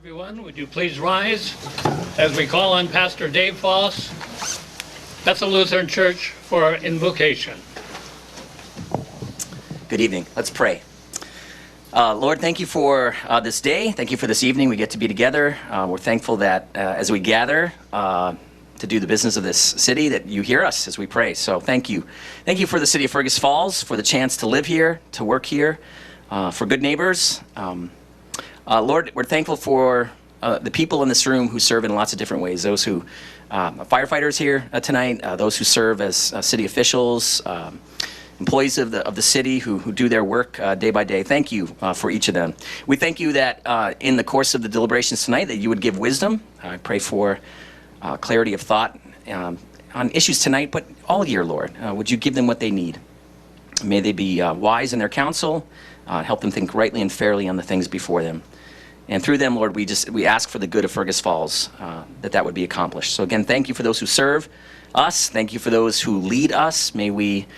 Everyone, would you please rise as we call on Pastor Dave Foss, Bethel Lutheran Church, for our invocation. Good evening. Let's pray. Lord, thank you for this day. Thank you for this evening. We get to be together. We're thankful that as we gather to do the business of this city, that you hear us as we pray. So thank you. Thank you for the city of Fergus Falls, for the chance to live here, to work here, for good neighbors. Lord, we're thankful for the people in this room who serve in lots of different ways. Those who firefighters here tonight, those who serve as city officials, employees of the city who do their work day by day. Thank you for each of them. We thank you that in the course of the deliberations tonight that you would give wisdom. I pray for clarity of thought on issues tonight, but all year, Lord. Would you give them what they need? May they be wise in their counsel, help them think rightly and fairly on the things before them. And through them, Lord, we ask for the good of Fergus Falls, that would be accomplished. So again, thank you for those who serve us. Thank you for those who lead us. May we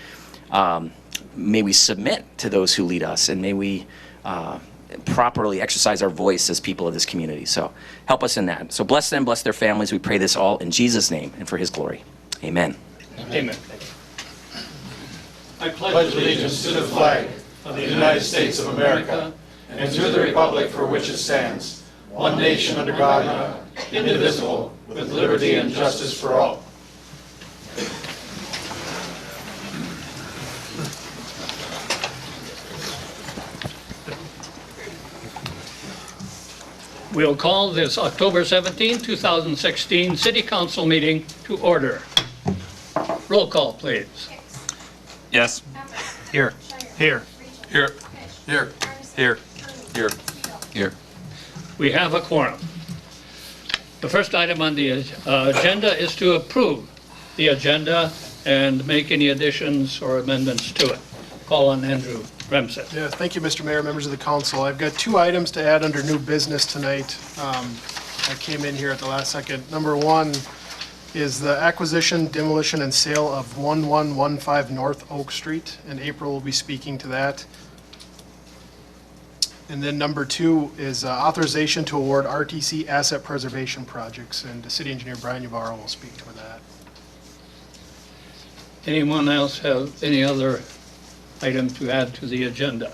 submit to those who lead us, and may we properly exercise our voice as people of this community. So help us in that. So bless them, bless their families. We pray this all in Jesus' name and for his glory. Amen. Amen. I pledge allegiance to the flag of the United States of America and to the republic for which it stands, one nation under God, indivisible, with liberty and justice for all. We'll call this October 17, 2016 City Council meeting to order. Roll call, please. Yes. Here. Here. Here. Here. Here. Here. Here. We have a quorum. The first item on the agenda is to approve the agenda and make any additions or amendments to it. Call on Andrew Remsen. Yeah, thank you, Mr. Mayor, members of the council. I've got two items to add under new business tonight. I came in here at the last second. Number one is the acquisition, demolition, and sale of 1115 North Oak Street, and April will be speaking to that. And then number two is authorization to award RTC asset preservation projects, and the city engineer Brian Ybarra will speak to that. Anyone else have any other item to add to the agenda?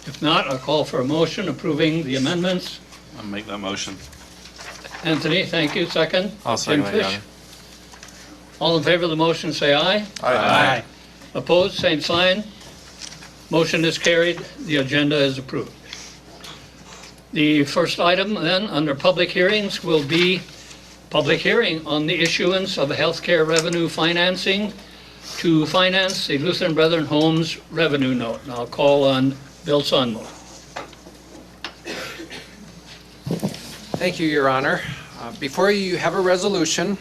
If not, I'll call for a motion approving the amendments. I'll make that motion. Anthony, thank you. Second? I'll second Jim that, Your Fish. Honor. All in favor of the motion, say aye. Aye. Opposed, same sign. Motion is carried. The agenda is approved. The first item then, under public hearings, will be public hearing on the issuance of healthcare revenue financing to finance the Lutheran Brethren Homes revenue note. And I'll call on Bill Sonmo. Thank you, Your Honor. Before you have a resolution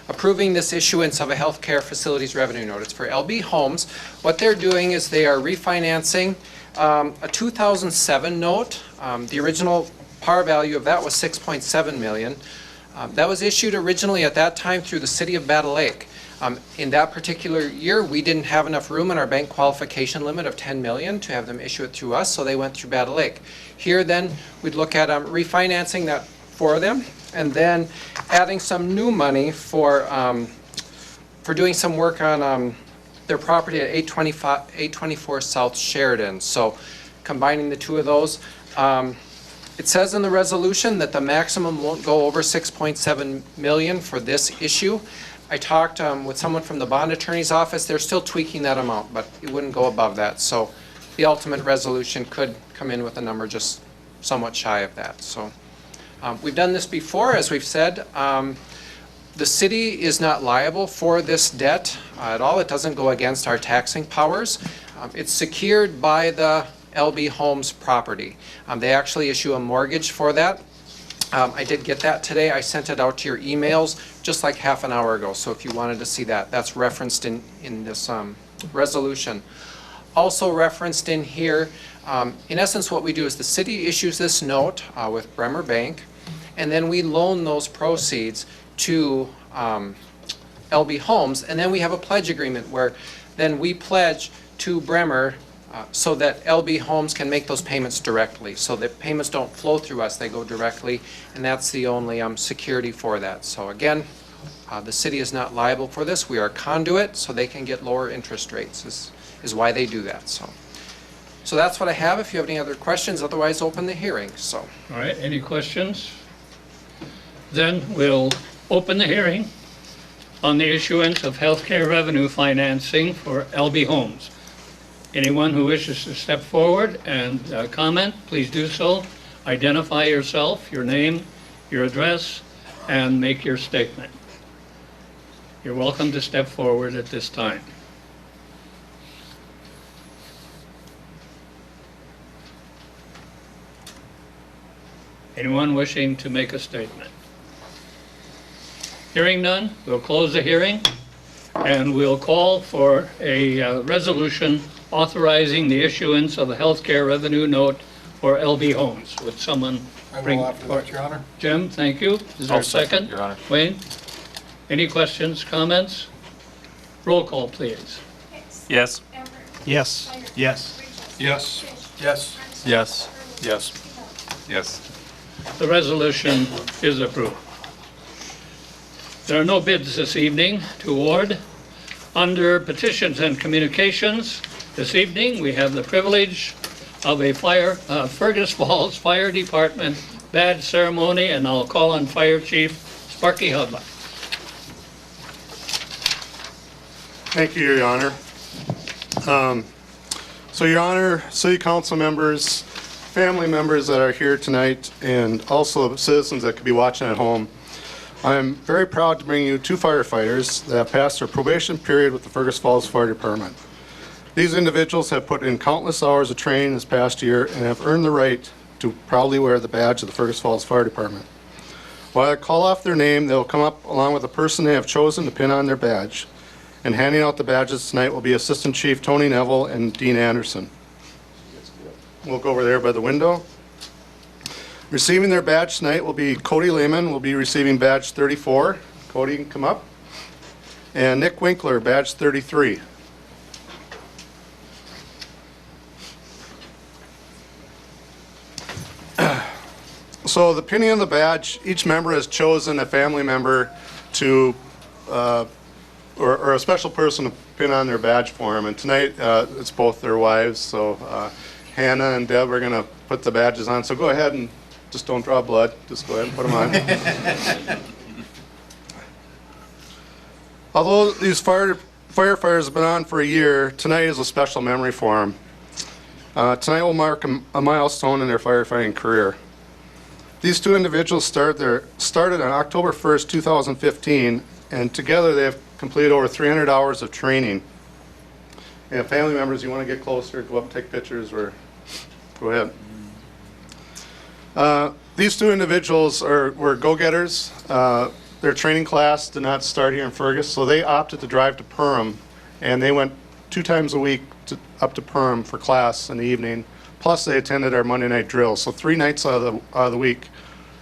approving this issuance of a healthcare facilities revenue note. It's for LB Homes. What they're doing is they are refinancing a 2007 note. The original par value of that was $6.7 million. That was issued originally at that time through the city of Battle Lake. In that particular year, we didn't have enough room in our bank qualification limit of $10 million to have them issue it through us, so they went through Battle Lake. Here then, we'd look at refinancing that for them, and then adding some new money for doing some work on their property at 824 South Sheridan. So combining the two of those, it says in the resolution that the maximum won't go over $6.7 million for this issue. I talked with someone from the bond attorney's office. They're still tweaking that amount, but it wouldn't go above that. So the ultimate resolution could come in with a number just somewhat shy of that. So we've done this before, as we've said. The city is not liable for this debt at all. It doesn't go against our taxing powers. It's secured by the LB Homes property. They actually issue a mortgage for that. I did get that today. I sent it out to your emails just like half an hour ago. So if you wanted to see that, that's referenced in this resolution. Also referenced in here, in essence what we do is the city issues this note with Bremer Bank, and then we loan those proceeds to LB Homes, and then we have a pledge agreement where then we pledge to Bremer so that LB Homes can make those payments directly. So that payments don't flow through us, they go directly, and that's the only security for that. So again, the city is not liable for this. We are a conduit, so they can get lower interest rates, is why they do that. So that's what I have. If you have any other questions, otherwise open the hearing. So. All right, any questions? Then we'll open the hearing on the issuance of healthcare revenue financing for LB Homes. Anyone who wishes to step forward and comment, please do so. Identify yourself, your name, your address, and make your statement. You're welcome to step forward at this time. Anyone wishing to make a statement? Hearing none, we'll close the hearing, and we'll call for a resolution authorizing the issuance of a healthcare revenue note for LB Homes. Would someone bring? I will offer that, Your Honor. Jim, thank you. Is there a second? Your Honor. Wayne? Any questions, comments? Roll call, please. Yes. Yes. Yes. Yes. Yes. Yes. Yes. Yes. The resolution is approved. There are no bids this evening to award. Under petitions and communications, this evening we have the privilege of a Fergus Falls Fire Department badge ceremony, and I'll call on Fire Chief Sparky Hubba. Thank you, Your Honor. So, Your Honor, City Council members, family members that are here tonight, and also citizens that could be watching at home, I'm very proud to bring you two firefighters that have passed their probation period with the Fergus Falls Fire Department. These individuals have put in countless hours of training this past year and have earned the right to proudly wear the badge of the Fergus Falls Fire Department. While I call off their name, they will come up along with the person they have chosen to pin on their badge. And handing out the badges tonight will be Assistant Chief Tony Neville and Dean Anderson. We'll go over there by the window. Receiving their badge tonight will be Cody Lehman, will be receiving badge 34. Cody, you can come up. And Nick Winkler, badge 33. So the pinning of the badge, each member has chosen a family member to or a special person to pin on their badge for them. And tonight, it's both their wives. So Hannah and Deb are going to put the badges on. So go ahead and just don't draw blood. Just go ahead and put them on. Although these firefighters have been on for a year, tonight is a special memory for them. Tonight will mark a milestone in their firefighting career. These two individuals started on October 1st, 2015, and together they have completed over 300 hours of training. And family members, you want to get closer, go up and take pictures, or go ahead. These two individuals were go-getters. Their training class did not start here in Fergus, so they opted to drive to Perham, and they went 2 times a week up to Perham for class in the evening. Plus, they attended our Monday night drill. So 3 nights out of the week,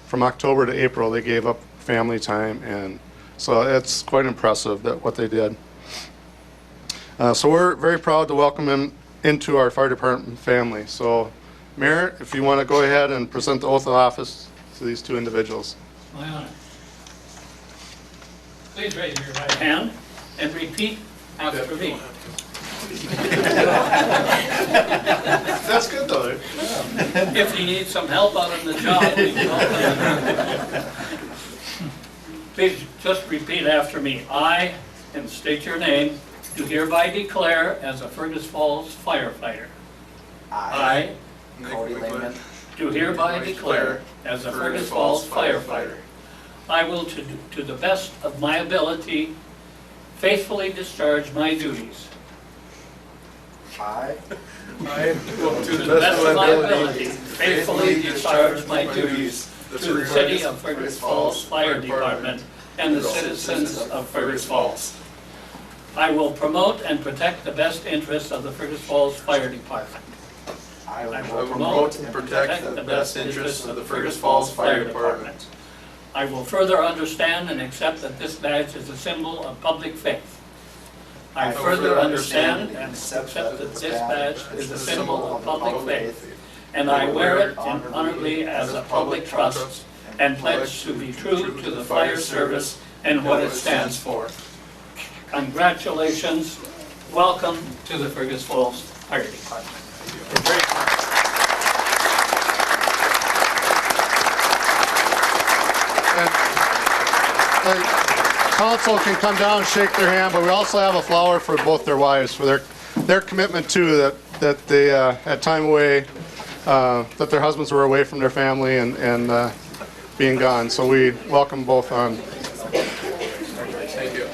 from October to April, they gave up family time, and so it's quite impressive that what they did. So we're very proud to welcome them into our fire department family. So, Mayor, if you want to go ahead and present the oath of office to these two individuals. My honor. Please raise your right hand and repeat after me. That's good, though. If you need some help out on the job, we can help you. Please just repeat after me. I, and state your name, do hereby declare as a Fergus Falls firefighter. I Cody Lehman. do hereby declare as a Fergus Falls firefighter. I will, to the best of my ability, faithfully discharge my duties. I will, To the best of my ability, faithfully discharge my duties to the City of Fergus Falls Fire Department and the citizens of Fergus Falls. I will promote and protect the best interests of the Fergus Falls Fire Department. I will promote and protect the best interests of the Fergus Falls Fire Department. I will further understand and accept that this badge is a symbol of public faith. I further understand and accept that this badge is a symbol of public faith, and I wear it honorably as a public trust and pledge to be true to the fire service and what it stands for. Congratulations. Welcome to the Fergus Falls Fire Department. We're very proud. Council can come down and shake their hand, but we also have a flower for both their wives for their commitment too, that they had time away, that their husbands were away from their family and being gone. So we welcome both on. Thank you.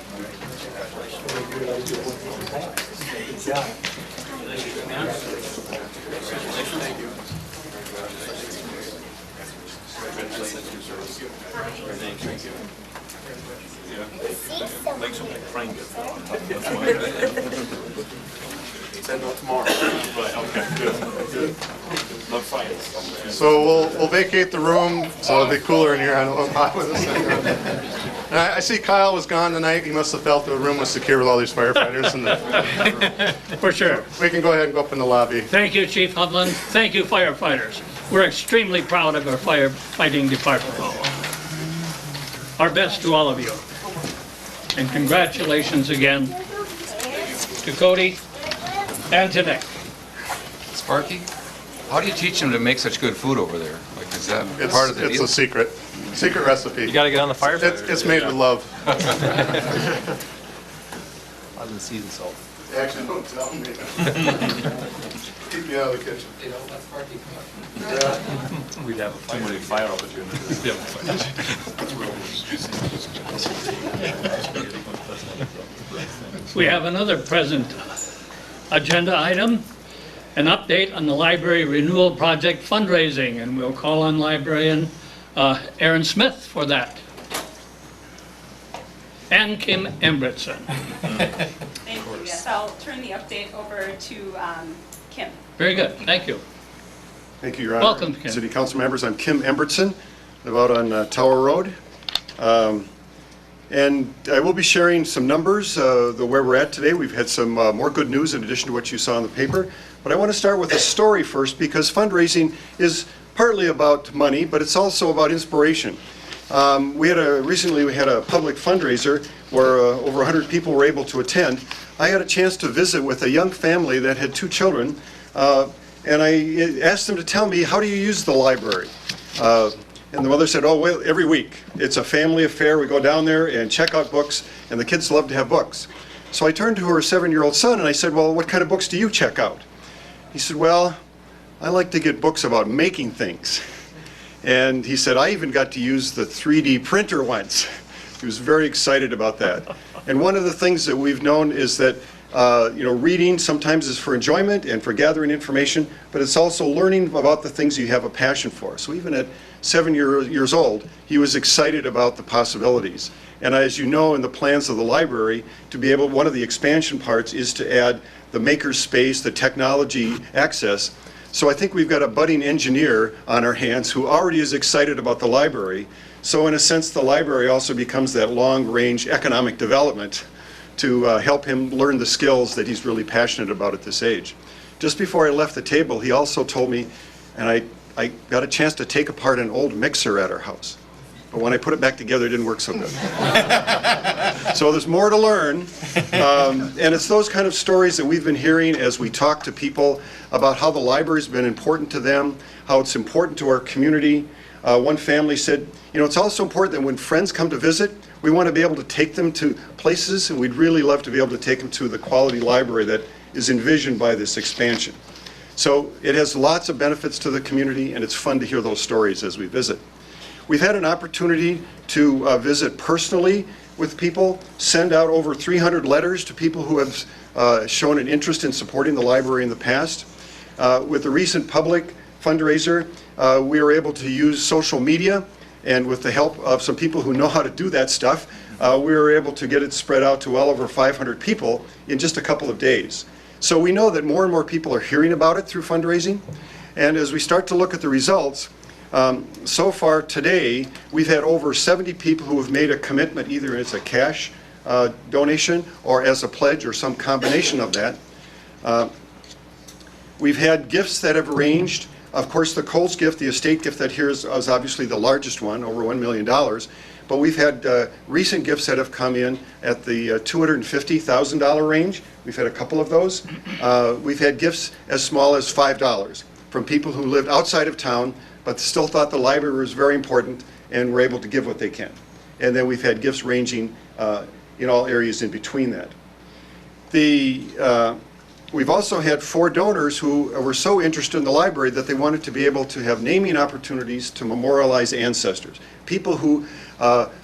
So we'll vacate the room, so it'll be cooler in here. I don't know why with this thing. And I see Kyle was gone tonight. He must have felt the room was secure with all these firefighters. For sure. We can go ahead and go up in the lobby. Thank you, Chief Hudlin. Thank you, firefighters. We're extremely proud of our firefighting department. Our best to all of you. And congratulations again to Cody and to Nick. Sparky, how do you teach them to make such good food over there? Like, is that part of the It's deal? a secret recipe. You gotta get on the fire. It's made with love. On the sea and salt. Actually, don't tell me. Keep me out of the kitchen. You know, that's Sparky cook. We'd have too many fire opportunities. We have another present agenda item, an update on the library renewal project fundraising, and we'll call on librarian Aaron Smith for that. And Kim Embritson. Thank you. Yes, I'll turn the update over to Kim. Very good, thank you. Thank you, Your Honor. Welcome, Kim. City Council members, I'm Kim Embritson. I live out on Tower Road. And I will be sharing some numbers, where we're at today. We've had some more good news in addition to what you saw in the paper. But I want to start with a story first, because fundraising is partly about money, but it's also about inspiration. Recently we had a public fundraiser where over 100 people were able to attend. I had a chance to visit with a young family that had 2 children, and I asked them to tell me, how do you use the library? And the mother said, oh, well, every week. It's a family affair. We go down there and check out books, and the kids love to have books. So I turned to her 7-year-old son and I said, well, what kind of books do you check out? He said, well, I like to get books about making things. And he said, I even got to use the 3D printer once. He was very excited about that. And one of the things that we've known is that reading sometimes is for enjoyment and for gathering information, but it's also learning about the things you have a passion for. So even at 7 years old, he was excited about the possibilities. And as you know, in the plans of the library, to be able, one of the expansion parts is to add the maker space, the technology access. So I think we've got a budding engineer on our hands who already is excited about the library. So in a sense, the library also becomes that long-range economic development to help him learn the skills that he's really passionate about at this age. Just before I left the table, he also told me, and I got a chance to take apart an old mixer at our house. But when I put it back together, it didn't work so good. So there's more to learn. And it's those kind of stories that we've been hearing as we talk to people about how the library's been important to them, how it's important to our community. One family said, it's also important that when friends come to visit, we want to be able to take them to places, and we'd really love to be able to take them to the quality library that is envisioned by this expansion. So it has lots of benefits to the community, and it's fun to hear those stories as we visit. We've had an opportunity to visit personally with people, send out over 300 letters to people who have shown an interest in supporting the library in the past. With the recent public fundraiser, we were able to use social media, and with the help of some people who know how to do that stuff, we were able to get it spread out to well over 500 people in just a couple of days. So we know that more and more people are hearing about it through fundraising, and as we start to look at the results, so far today, we've had over 70 people who have made a commitment, either as a cash donation or as a pledge or some combination of that. We've had gifts that have ranged. Of course, the Coles gift, the estate gift that here is obviously the largest one, over $1 million. But we've had recent gifts that have come in at the $250,000 range. We've had a couple of those. We've had gifts as small as $5 from people who lived outside of town but still thought the library was very important and were able to give what they can. And then we've had gifts ranging in all areas in between that. We've also had 4 donors who were so interested in the library that they wanted to be able to have naming opportunities to memorialize ancestors. People who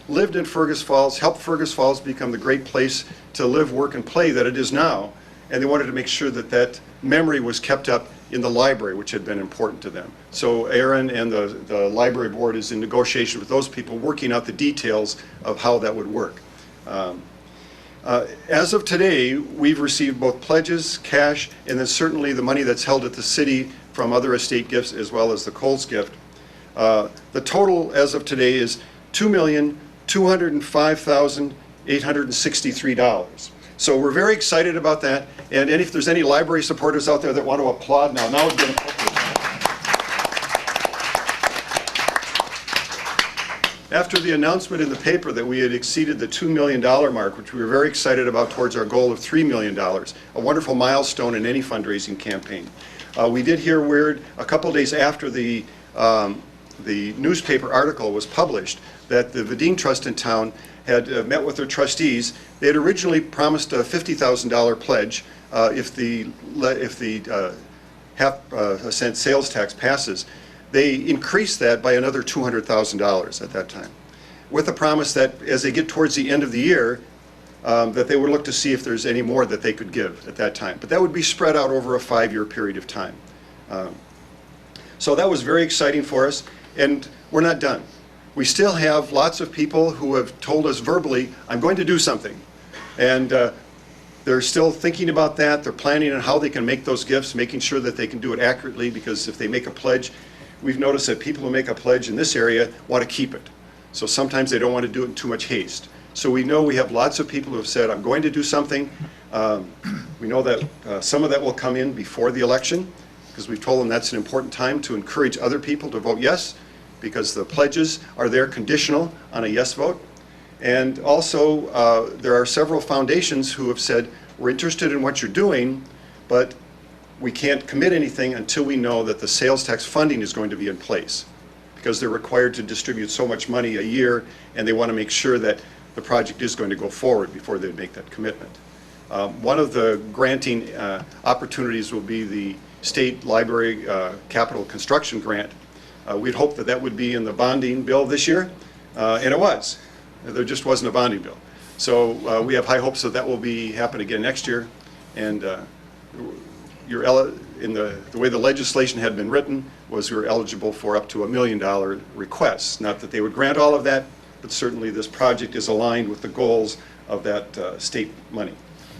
lived in Fergus Falls, helped Fergus Falls become the great place to live, work, and play that it is now. And they wanted to make sure that that memory was kept up in the library, which had been important to them. So Aaron and the library board is in negotiation with those people, working out the details of how that would work. As of today, we've received both pledges, cash, and then certainly the money that's held at the city from other estate gifts as well as the Coles gift. The total as of today is $2,205,863. So we're very excited about that. And if there's any library supporters out there that want to applaud now would be an appropriate time. After the announcement in the paper that we had exceeded the $2 million mark, which we were very excited about towards our goal of $3 million, a wonderful milestone in any fundraising campaign. We did hear word a couple days after the newspaper article was published that the Vadine Trust in town had met with their trustees. They had originally promised a $50,000 pledge if the half-cent sales tax passes. They increased that by another $200,000 at that time, with the promise that as they get towards the end of the year, that they would look to see if there's any more that they could give at that time. But that would be spread out over a 5-year period of time. So that was very exciting for us, and we're not done. We still have lots of people who have told us verbally, I'm going to do something. And they're still thinking about that. They're planning on how they can make those gifts, making sure that they can do it accurately, because if they make a pledge, we've noticed that people who make a pledge in this area want to keep it. So sometimes they don't want to do it in too much haste. So we know we have lots of people who have said, I'm going to do something. We know that some of that will come in before the election, because we've told them that's an important time to encourage other people to vote yes, because the pledges are there conditional on a yes vote. And also, there are several foundations who have said, we're interested in what you're doing, but we can't commit anything until we know that the sales tax funding is going to be in place, because they're required to distribute so much money a year, and they want to make sure that the project is going to go forward before they make that commitment. One of the granting opportunities will be the State Library Capital Construction Grant. We'd hoped that that would be in the bonding bill this year, and it was. There just wasn't a bonding bill. So we have high hopes that that will be happen again next year. And the way the legislation had been written was you're eligible for up to $1 million requests. Not that they would grant all of that, but certainly this project is aligned with the goals of that state money.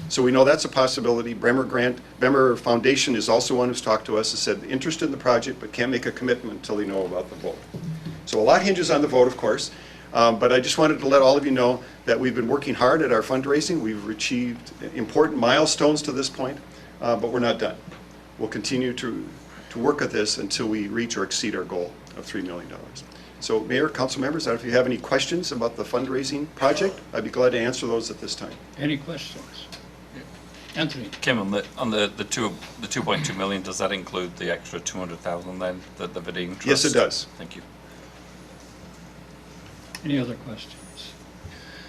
So we know that's a possibility. Bremer Foundation is also one who's talked to us and said interested in the project but can't make a commitment until they know about the vote. So a lot hinges on the vote, of course, but I just wanted to let all of you know that we've been working hard at our fundraising. We've achieved important milestones to this point, but we're not done. We'll continue to work at this until we reach or exceed our goal of $3 million. So Mayor, council members, if you have any questions about the fundraising project, I'd be glad to answer those at this time. Any questions? Anthony? Kim, on the 2.2 million, does that include the extra 200,000 then, that the Vadine Trust? Yes, it does. Thank you. Any other questions?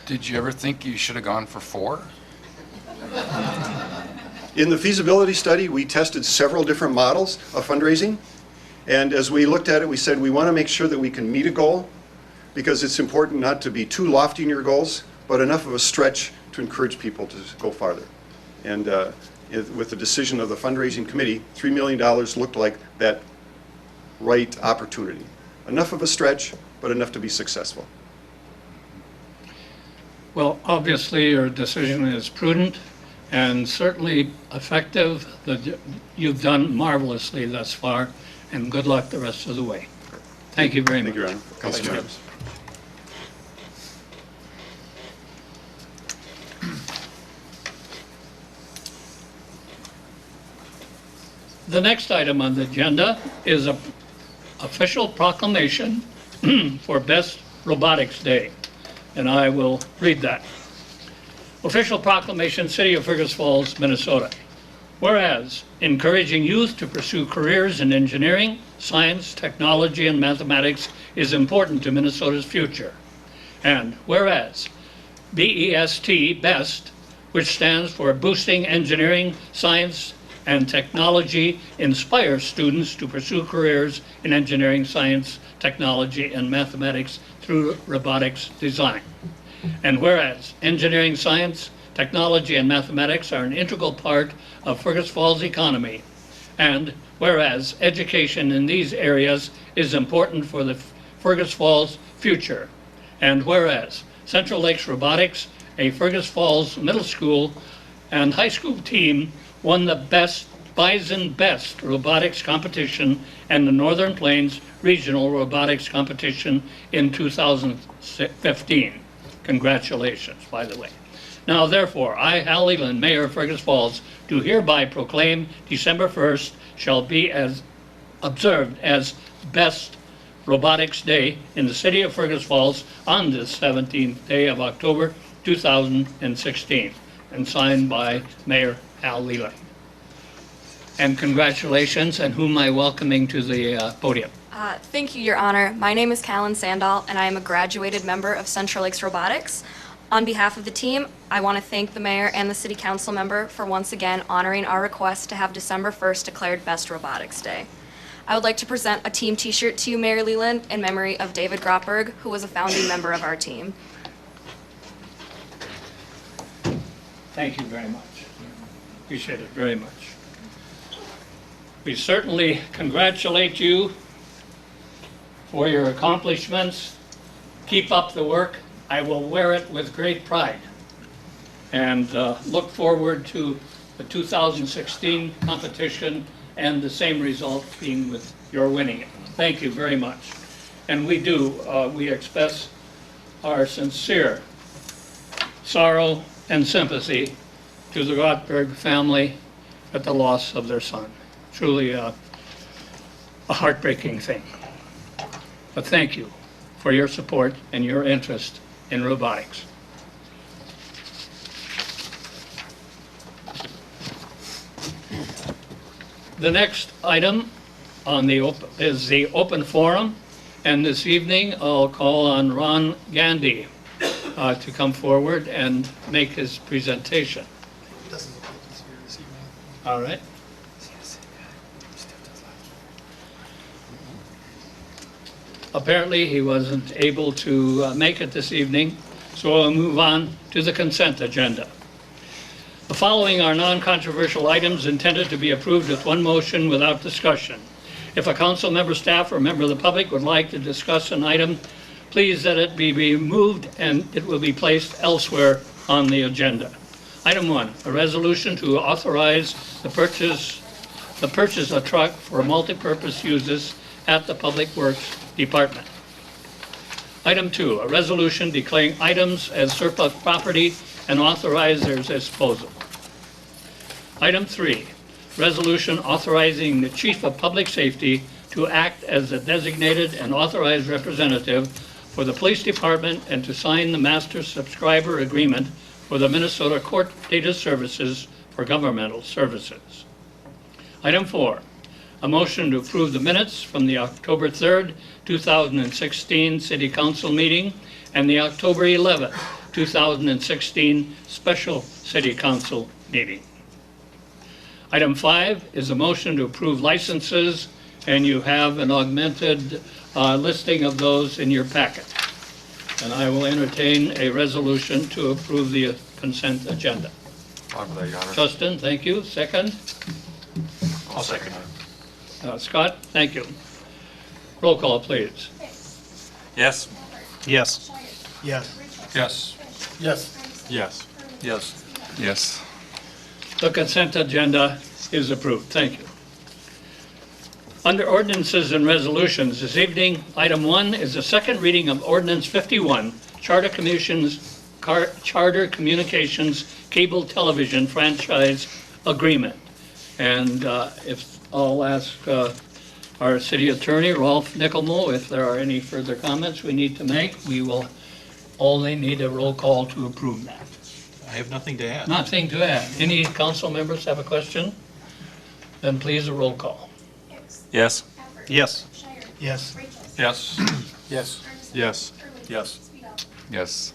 Did you ever think you should have gone for 4? In the feasibility study, we tested several different models of fundraising. And as we looked at it, we said we want to make sure that we can meet a goal, because it's important not to be too lofty in your goals, but enough of a stretch to encourage people to go farther. And with the decision of the fundraising committee, $3 million looked like that right opportunity. Enough of a stretch, but enough to be successful. Well, obviously, your decision is prudent and certainly effective. You've done marvelously thus far, and good luck the rest of the way. Thank you very much. Thank you, Your Honor. Council members. The next item on the agenda is a official proclamation for Best Robotics Day, and I will read that. Official proclamation, City of Fergus Falls, Minnesota. Whereas, encouraging youth to pursue careers in engineering, science, technology, and mathematics is important to Minnesota's future. And whereas, BEST, BEST, which stands for Boosting Engineering, Science, and Technology, inspires students to pursue careers in engineering, science, technology, and mathematics through robotics design. And whereas engineering, science, technology, and mathematics are an integral part of Fergus Falls' economy, and whereas education in these areas is important for the Fergus Falls future, and whereas Central Lakes Robotics, a Fergus Falls middle school and high school team, won the Bison Best Robotics Competition and the Northern Plains Regional Robotics Competition in 2015. Congratulations, by the way. Now therefore, I, Hal Leland, Mayor of Fergus Falls, do hereby proclaim December 1st shall be as observed as Best Robotics Day in the city of Fergus Falls on this 17th day of October 2016, and signed by Mayor Hal Leland. And congratulations, and whom am I welcoming to the podium? Thank you, Your Honor. My name is Callan Sandall, and I am a graduated member of Central Lakes Robotics. On behalf of the team, I want to thank the mayor and the city council member for once again honoring our request to have December 1st declared Best Robotics Day. I would like to present a team t-shirt to you, Mayor Leland, in memory of David Grotberg, who was a founding member of our team. Thank you very much. Appreciate it very much. We certainly congratulate you for your accomplishments. Keep up the work. I will wear it with great pride, and look forward to the 2016 competition and the same result being with your winning it. Thank you very much. And we express our sincere sorrow and sympathy to the Rotberg family at the loss of their son. Truly a heartbreaking thing. But thank you for your support and your interest in robotics. The next item on is the open forum, and this evening I'll call on Ron Gandy to come forward and make his presentation. Doesn't look like he's here this evening. All right. Apparently, he wasn't able to make it this evening, so we'll move on to the consent agenda. The following are non-controversial items intended to be approved with one motion without discussion. If a council member, staff, or member of the public would like to discuss an item, please that it be removed and it will be placed elsewhere on the agenda. Item 1, a resolution to authorize the purchase of truck for multi-purpose uses at the Public Works Department. Item 2, a resolution declaring items as surplus property and authorize their disposal. Item 3, resolution authorizing the Chief of Public Safety to act as a designated and authorized representative for the Police Department and to sign the Master Subscriber Agreement for the Minnesota Court Data Services for Governmental Services. Item 4, a motion to approve the minutes from the October 3rd, 2016 City Council meeting and the October 11th, 2016 Special City Council meeting. Item 5 is a motion to approve licenses, and you have an augmented listing of those in your packet. And I will entertain a resolution to approve the consent agenda. Offer that, Your Honor. Justin, thank you. Second? I'll second it. Scott, thank you. Roll call, please. Yes. Yes. Yes. Yes. Yes. Yes. Yes. Yes. The consent agenda is approved. Thank you. Under ordinances and resolutions this evening, item 1 is the second reading of Ordinance 51, Charter Communications Cable Television Franchise Agreement. And if, I'll ask our city attorney, Rolf Nickelmo, if there are any further comments we need to make. We will only need a roll call to approve that. I have nothing to add. Nothing to add. Any council members have a question? Then please a roll call. Yes. Yes. Yes. Yes. Yes. Yes. Yes. Yes.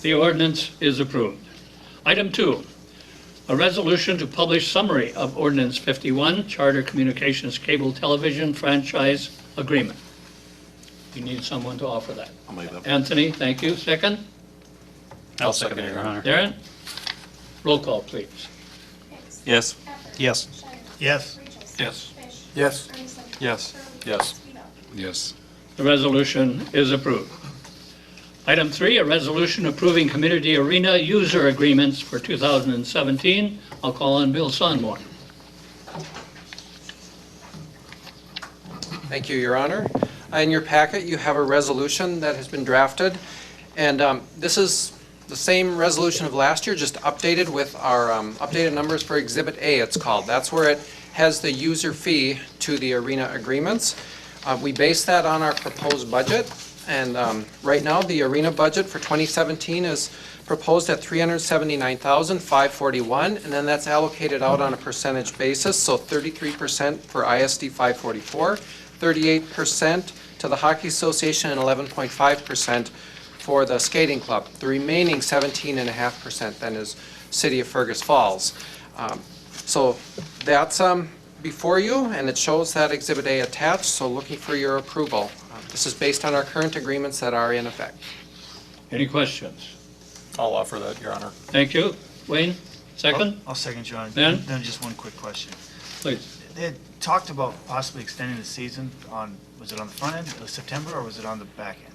The ordinance is approved. Item 2, a resolution to publish summary of Ordinance 51, Charter Communications Cable Television Franchise Agreement. You need someone to offer that. I'll make that. Anthony, thank you. Second? I'll second it, Your Honor. Darren? Roll call, please. Yes. Yes. Yes. Yes. Yes. Yes. Yes. Yes. The resolution is approved. Item 3, a resolution approving community arena user agreements for 2017. I'll call on Bill Sonmore. Thank you, Your Honor. In your packet, you have a resolution that has been drafted, and this is the same resolution of last year, just updated with our updated numbers for Exhibit A, it's called. That's where it has the user fee to the arena agreements. We base that on our proposed budget, and right now, the arena budget for 2017 is proposed at $379,541, and then that's allocated out on a percentage basis, so 33% for ISD 544, 38% to the Hockey Association, and 11.5% for the skating club. The remaining 17.5% then is City of Fergus Falls. So that's before you, and it shows that Exhibit A attached, so looking for your approval. This is based on our current agreements that are in effect. Any questions? I'll offer that, Your Honor. Thank you. Wayne, second? I'll second, John. Ben? Then just one quick question. Please. They had talked about possibly extending the season on, was it on the front end of September or was it on the back end?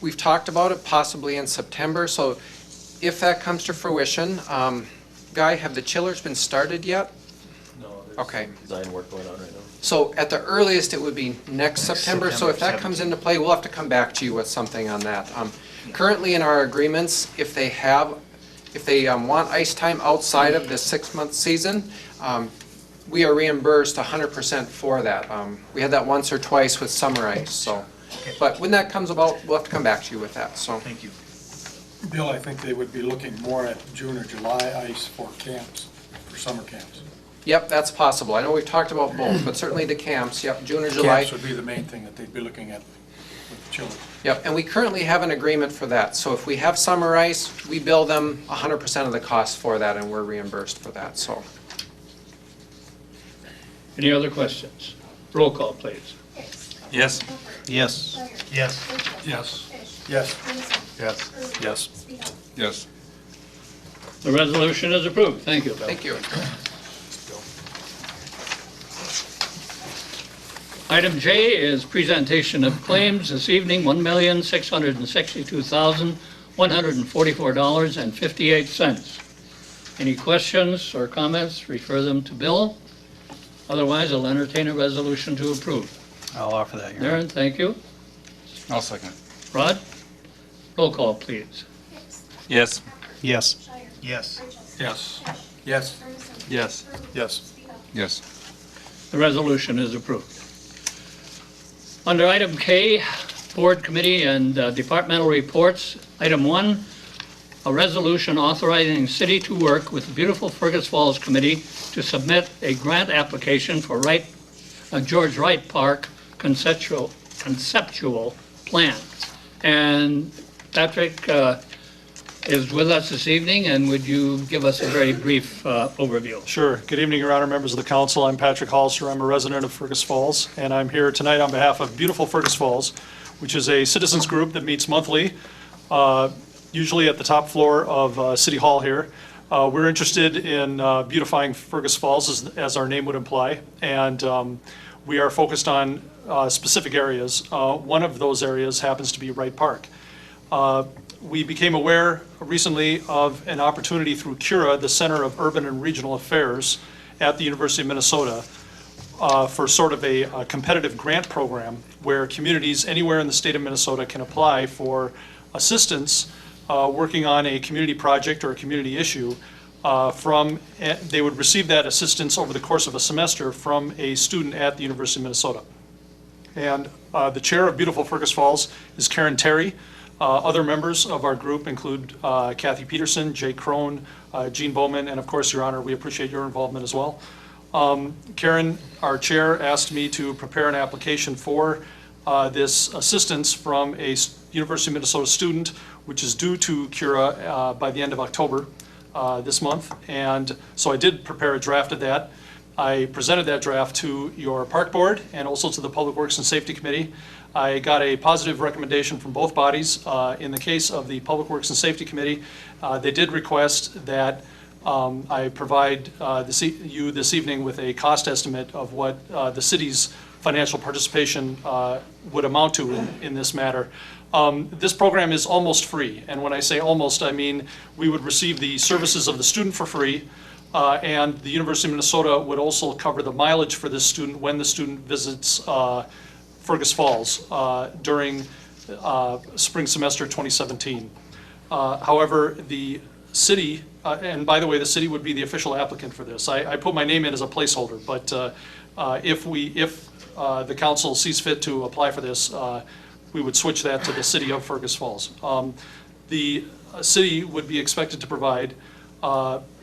We've talked about it possibly in September, so if that comes to fruition, Guy, have the chillers been started yet? No, Okay. there's design work going on right now. So at the earliest, it would be next September, so if that comes into play, we'll have to come back to you with something on that. Currently in our agreements, if they want ice time outside of the 6-month season, we are reimbursed 100% for that. We had that once or twice with summer ice, so. But when that comes about, we'll have to come back to you with that, so. Thank you. Bill, I think they would be looking more at June or July ice for camps, for summer camps. Yep, that's possible. I know we've talked about both, but certainly the camps, yep, June or July. Camps would be the main thing that they'd be looking at with the children. Yep, and we currently have an agreement for that. So if we have summer ice, we bill them 100% of the cost for that, and we're reimbursed for that, so. Any other questions? Roll call, please. Yes. Yes. Yes. Yes. Yes. Yes. Yes. Yes. The resolution is approved. Thank you, Bill. Thank you. Item J is presentation of claims this evening, $1,662,144.58. Any questions or comments, refer them to Bill. Otherwise, I'll entertain a resolution to approve. I'll offer that, Your Honor. Darren, thank you. I'll second. Rod? Roll call, please. Yes. Yes. Yes. Yes. Yes. Yes. Yes. Yes. The resolution is approved. Under item K, Board, Committee, and Departmental Reports, item 1, a resolution authorizing city to work with the beautiful Fergus Falls Committee to submit a grant application for George Wright Park conceptual plans. And Patrick is with us this evening, and would you give us a very brief overview? Sure. Good evening, Your Honor, members of the council. I'm Patrick Holster. I'm a resident of Fergus Falls, and I'm here tonight on behalf of Beautiful Fergus Falls, which is a citizens group that meets monthly, usually at the top floor of City Hall here. We're interested in beautifying Fergus Falls, as our name would imply, and we are focused on specific areas. One of those areas happens to be Wright Park. We became aware recently of an opportunity through CURA, the Center of Urban and Regional Affairs at the University of Minnesota, for sort of a competitive grant program where communities anywhere in the state of Minnesota can apply for assistance working on a community project or a community issue they would receive that assistance over the course of a semester from a student at the University of Minnesota. And the chair of Beautiful Fergus Falls is Karen Terry. Other members of our group include Kathy Peterson, Jay Crone, Gene Bowman, and of course, Your Honor, we appreciate your involvement as well. Karen, our chair, asked me to prepare an application for this assistance from a University of Minnesota student, which is due to Cura by the end of October this month. And so I did prepare a draft of that. I presented that draft to your park board and also to the Public Works and Safety Committee. I got a positive recommendation from both bodies. In the case of the Public Works and Safety Committee, they did request that I provide you this evening with a cost estimate of what the city's financial participation would amount to in this matter. This program is almost free, and when I say almost, I mean we would receive the services of the student for free, and the University of Minnesota would also cover the mileage for this student when the student visits Fergus Falls during spring semester 2017. However, the city, and by the way, the city would be the official applicant for this. I put my name in as a placeholder, but if the council sees fit to apply for this, we would switch that to the city of Fergus Falls. The city would be expected to provide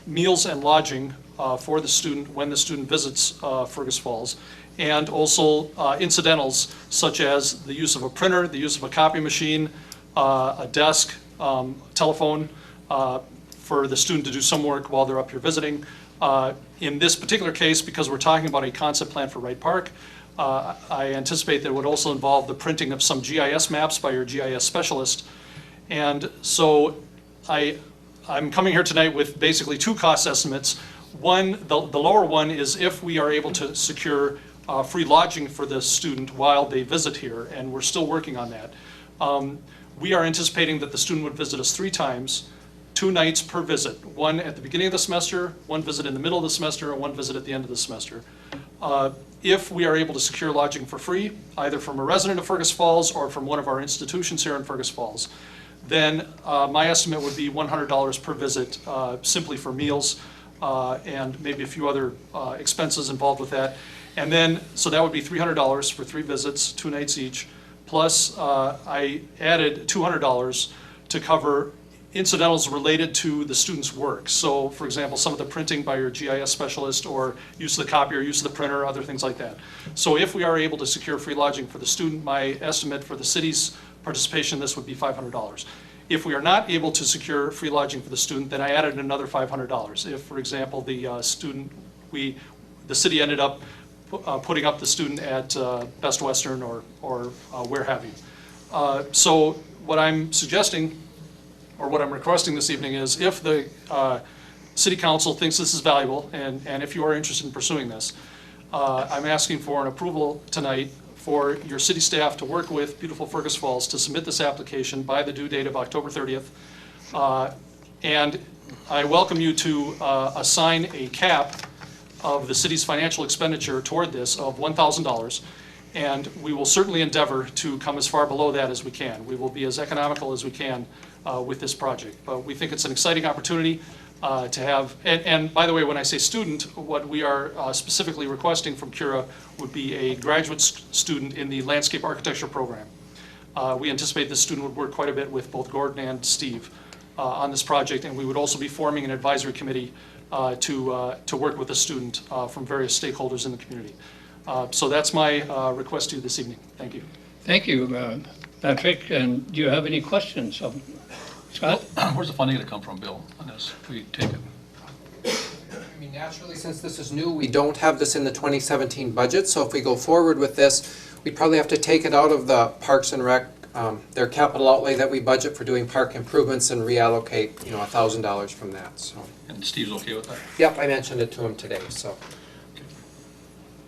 meals and lodging for the student when the student visits Fergus Falls, and also incidentals such as the use of a printer, the use of a copy machine, a desk, telephone, for the student to do some work while they're up here visiting. In this particular case, because we're talking about a concept plan for Wright Park, I anticipate that it would also involve the printing of some GIS maps by your GIS specialist. And so I'm coming here tonight with basically two cost estimates. One, the lower one is if we are able to secure free lodging for the student while they visit here, and we're still working on that. We are anticipating that the student would visit us 3 times, 2 nights per visit, one at the beginning of the semester, 1 visit in the middle of the semester, and 1 visit at the end of the semester. If we are able to secure lodging for free, either from a resident of Fergus Falls or from one of our institutions here in Fergus Falls, then my estimate would be $100 per visit simply for meals and maybe a few other expenses involved with that. And then, so that would be $300 for 3 visits, 2 nights each, plus I added $200 to cover incidentals related to the student's work. So, for example, some of the printing by your GIS specialist or use of the copier, use of the printer, other things like that. So if we are able to secure free lodging for the student, my estimate for the city's participation in this would be $500. If we are not able to secure free lodging for the student, then I added another $500. If, for example, the the city ended up putting up the student at Best Western or where have you. So what I'm suggesting, or what I'm requesting this evening, is if the City Council thinks this is valuable, and if you are interested in pursuing this, I'm asking for an approval tonight for your city staff to work with Beautiful Fergus Falls to submit this application by the due date of October 30th. And I welcome you to assign a cap of the city's financial expenditure toward this of $1,000. And we will certainly endeavor to come as far below that as we can. We will be as economical as we can with this project. But we think it's an exciting opportunity to have, and by the way, when I say student, what we are specifically requesting from Cura would be a graduate student in the landscape architecture program. We anticipate this student would work quite a bit with both Gordon and Steve on this project, and we would also be forming an advisory committee to work with the student from various stakeholders in the community. So that's my request to you this evening. Thank you. Thank you, Patrick. And do you have any questions? Scott? Where's the funding going to come from, Bill, on this, if we take it? I mean, naturally, since this is new, we don't have this in the 2017 budget, so if we go forward with this, we'd probably have to take it out of the Parks and Rec, their capital outlay that we budget for doing park improvements, and reallocate, $1,000 from that, so. And Steve's okay with that? Yep, I mentioned it to him today, so.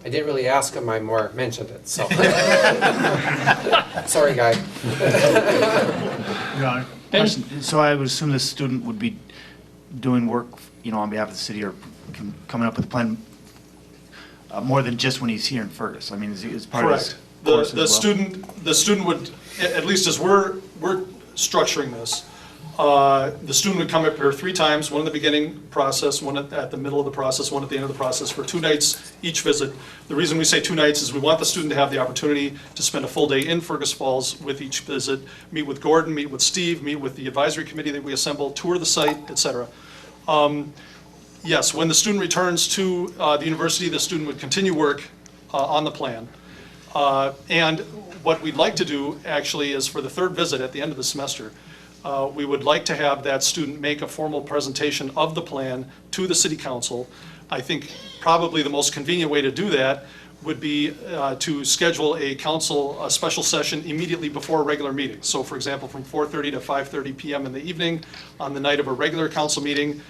I didn't really ask him, I more mentioned it, so. Sorry, guy. Your Honor, question. So I would assume this student would be doing work, on behalf of the city, or coming up with a plan more than just when he's here in Fergus. I mean, is part Correct. of his The student would, at least as we're structuring this, The student would come up here 3 times, one in the beginning process, one at the middle of the process, one at the end of the process, for 2 nights each visit. The reason we say 2 nights is we want the student to have the opportunity to spend a full day in Fergus Falls with each visit, meet with Gordon, meet with Steve, meet with the advisory committee that we assemble, tour the site, etc. Yes, when the student returns to the university, the student would continue work on the plan. And what we'd like to do, actually, is for the 3rd visit at the end of the semester, we would like to have that student make a formal presentation of the plan to the city council. I think probably the most convenient way to do that would be to schedule a special session immediately before a regular meeting. So for example, from 4:30 to 5:30 p.m. in the evening on the night of a regular council meeting,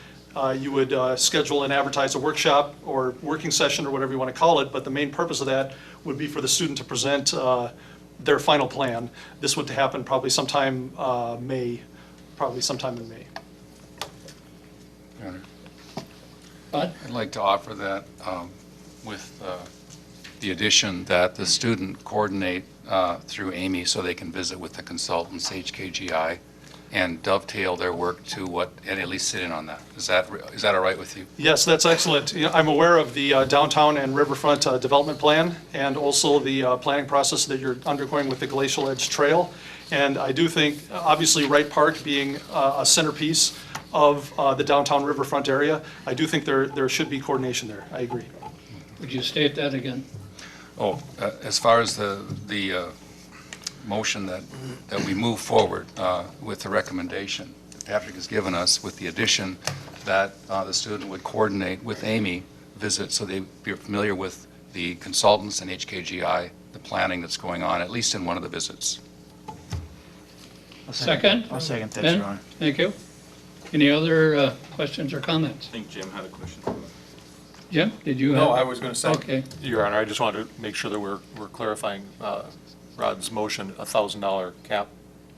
you would schedule and advertise a workshop or working session or whatever you want to call it, but the main purpose of that would be for the student to present their final plan. This would happen probably sometime in May. I'd like to offer that with the addition that the student coordinate through Amy so they can visit with the consultants, HKGI, and dovetail their work to what, and at least sit in on that. Is that all right with you? Yes, that's excellent. You know, I'm aware of the downtown and riverfront development plan and also the planning process that you're undergoing with the Glacial Edge Trail. And I do think, obviously, Wright Park being a centerpiece of the downtown riverfront area, I do think there should be coordination there. I agree. Would you state that again? As far as the motion that we move forward with the recommendation that Patrick has given us, with the addition that the student would coordinate with Amy visits so they'd be familiar with the consultants and HKGI, the planning that's going on, at least in one of the visits. Second? I'll second that, Ben? Your Honor. Thank you. Any other questions or comments? I think Jim had a question. Jim, did you have? No, I was going to say. Okay. Your Honor, I just wanted to make sure that we're clarifying Rod's motion, $1,000 cap,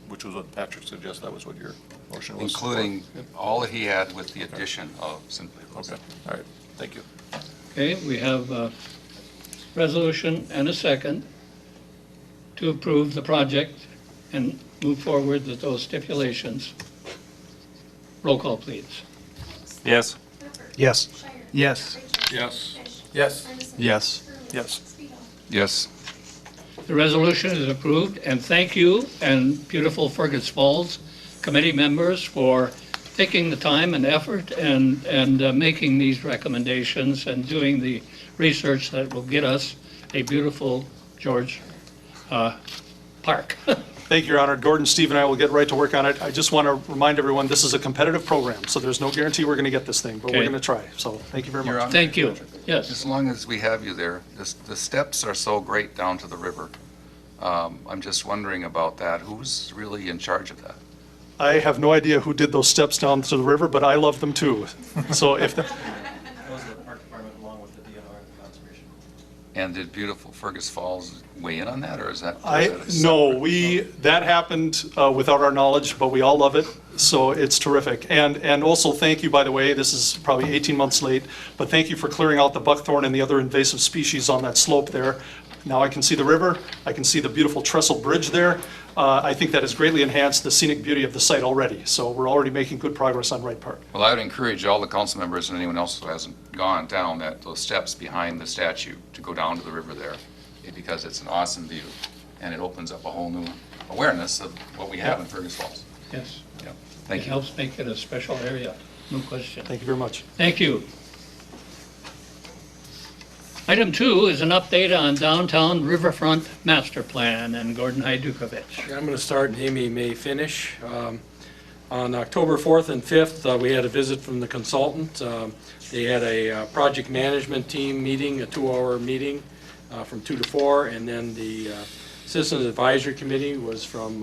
which was what Patrick suggested. That was what your motion was. Including all that he had with the addition of simply those. Okay, all right, thank you. Okay, we have a resolution and a second to approve the project and move forward with those stipulations. Roll call, please. Yes. Yes. Yes. Yes. Yes. Yes. Yes. Yes. The resolution is approved, and thank you and beautiful Fergus Falls committee members for taking the time and effort and making these recommendations and doing the research that will get us a beautiful George Park. Thank you, Your Honor. Gordon, Steve, and I will get right to work on it. I just want to remind everyone, this is a competitive program, so there's no guarantee we're going to get this thing, but we're Okay. going to try. So thank you very Your much. Honor, Thank you. Yes. As long as we have you there, the steps are so great down to the river. I'm just wondering about that. Who's really in charge of that? I have no idea who did those steps down to the river, but I love them too. So if, That was the park department along with the DNR and the conservation. And did beautiful Fergus Falls weigh in on that, or is that? no, that happened without our knowledge, but we all love it, so it's terrific. And also, thank you, by the way, this is probably 18 months late, but thank you for clearing out the buckthorn and the other invasive species on that slope there. Now I can see the river, I can see the beautiful trestle bridge there. I think that has greatly enhanced the scenic beauty of the site already, so we're already making good progress on Wright Park. Well, I would encourage all the council members and anyone else who hasn't gone down those steps behind the statue to go down to the river there, because it's an awesome view, and it opens up a whole new awareness of what we have in Fergus Falls. Yes. Yeah. It Thank you. helps make it a special area. No question. Thank you very much. Thank you. Item 2 is an update on downtown riverfront master plan, and Gordon Hajdukovic. I'm going to start and Amy may finish. On October 4th and 5th, we had a visit from the consultant. They had a project management team meeting, a 2-hour meeting from 2 to 4, and then the Citizens Advisory Committee was from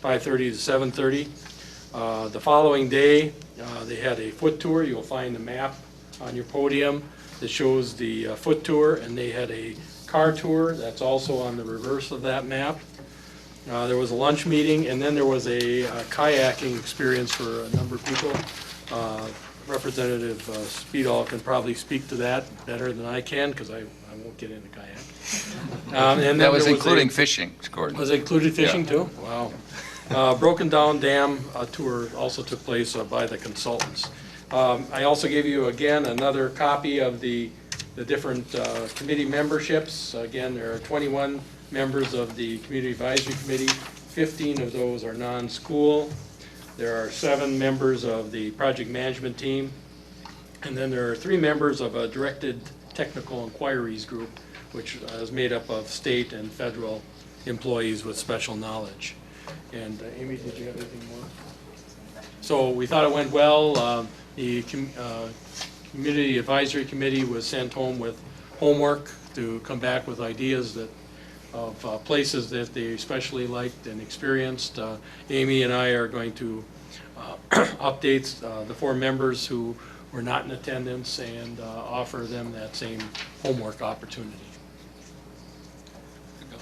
5:30 to 7:30. The following day, they had a foot tour. You'll find the map on your podium that shows the foot tour, and they had a car tour that's also on the reverse of that map. There was a lunch meeting, and then there was a kayaking experience for a number of people. Representative Speedall can probably speak to that better than I can, because I won't get into kayak. And then That was there including fishing, Gordon. Was it included fishing Yeah. too? Wow. Broken Down Dam tour also took place by the consultants. I also gave you, again, another copy of the different committee memberships. Again, there are 21 members of the Community Advisory Committee. 15 of those are non-school. There are 7 members of the project management team. And then there are 3 members of a directed technical inquiries group, which is made up of state and federal employees with special knowledge. And Amy, did you have anything more? So we thought it went well. The Community Advisory Committee was sent home with homework to come back with ideas of places that they especially liked and experienced. Amy and I are going to update the 4 members who were not in attendance and offer them that same homework opportunity.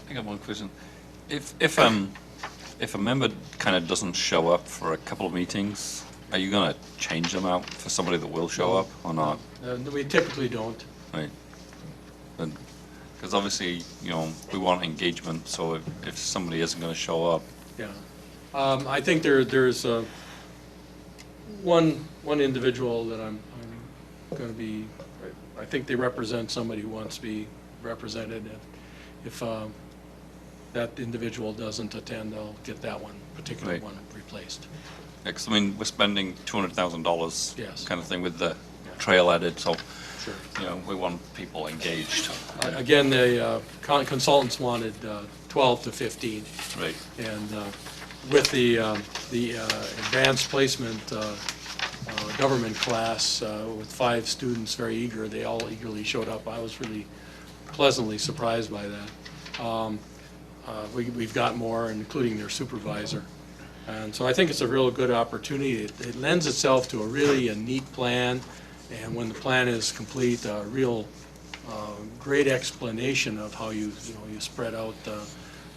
I got one question. If a member kind of doesn't show up for a couple of meetings, are you going to change them out for somebody that will show up or not? We typically don't. Right. Because obviously, you know, we want engagement, so if somebody isn't going to show up. Yeah. I think there's one individual that I'm going to be, I think they represent somebody who wants to be represented. And if that individual doesn't attend, I'll get that one, particular one replaced. Because, I mean, we're spending $200,000 Yes. kind of thing with the trail added, so, Sure. you know, we want people engaged. Again, the consultants wanted 12 to 15. Right. And with the advanced placement government class with 5 students very eager, they all eagerly showed up. I was really pleasantly surprised by that. We've got more, including their supervisor. And so I think it's a real good opportunity. It lends itself to a really neat plan, and when the plan is complete, a real great explanation of how you spread out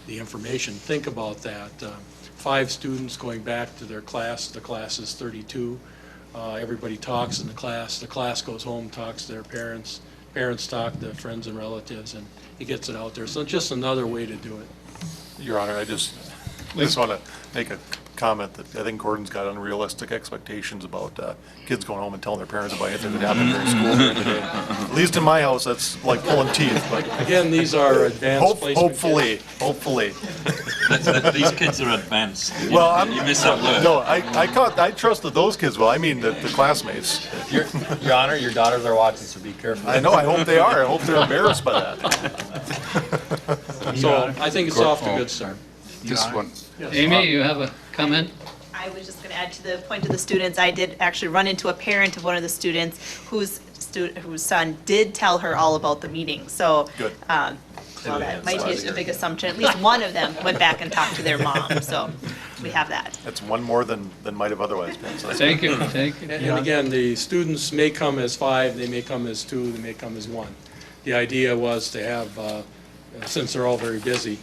the information. Think about that. 5 students going back to their class. The class is 32. Everybody talks in the class goes home, talks to their parents talk to friends and relatives, and it gets it out there. So just another way to do it. Your Honor, I just want to make a comment that I think Gordon's got unrealistic expectations about kids going home and telling their parents about anything that happened during school during the day. At least in my house, that's like pulling teeth. But again, these are advanced placement kids. Hopefully. These kids are advanced. Well, you miss that word. No, I trusted those kids. Well, I mean the classmates. Your Honor, your daughters are watching, so be careful. I know. I hope they are. I hope they're embarrassed by that. So I think it's off to a good start. Just one. Amy, you have a comment? I was just going to add to the point of the students. I did actually run into a parent of one of the students whose son did tell her all about the meeting. So, good. Well, that might be a big assumption. At least one of them went back and talked to their mom. So we have that. That's one more than might have otherwise been. So Thank you. Thank you. And again, the students may come as 5, they may come as 2, they may come as 1. The idea was to have, since they're all very busy,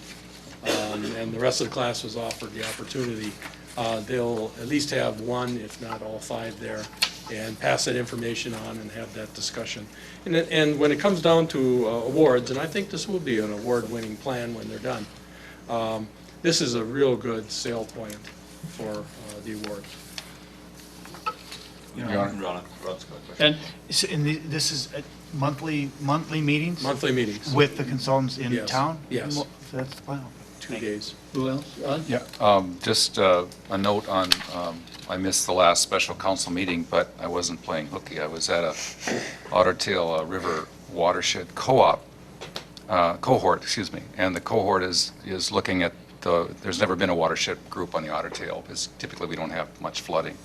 and the rest of the class was offered the opportunity, they'll at least have 1, if not all 5 there, and pass that information on and have that discussion. And when it comes down to awards, and I think this will be an award-winning plan when they're done, this is a real good sale point for the award. Rod's got a question. And This is monthly meetings? Monthly meetings. With the consultants in Yes. town? Yes. That's the plan. 2 days. who else? Rod? Yeah, just a note on, I missed the last special council meeting, but I wasn't playing hooky. I was at a Otter Tail River Watershed Co-op, cohort, excuse me. And the cohort is looking at there's never been a watershed group on the Otter Tail, because typically we don't have much flooding.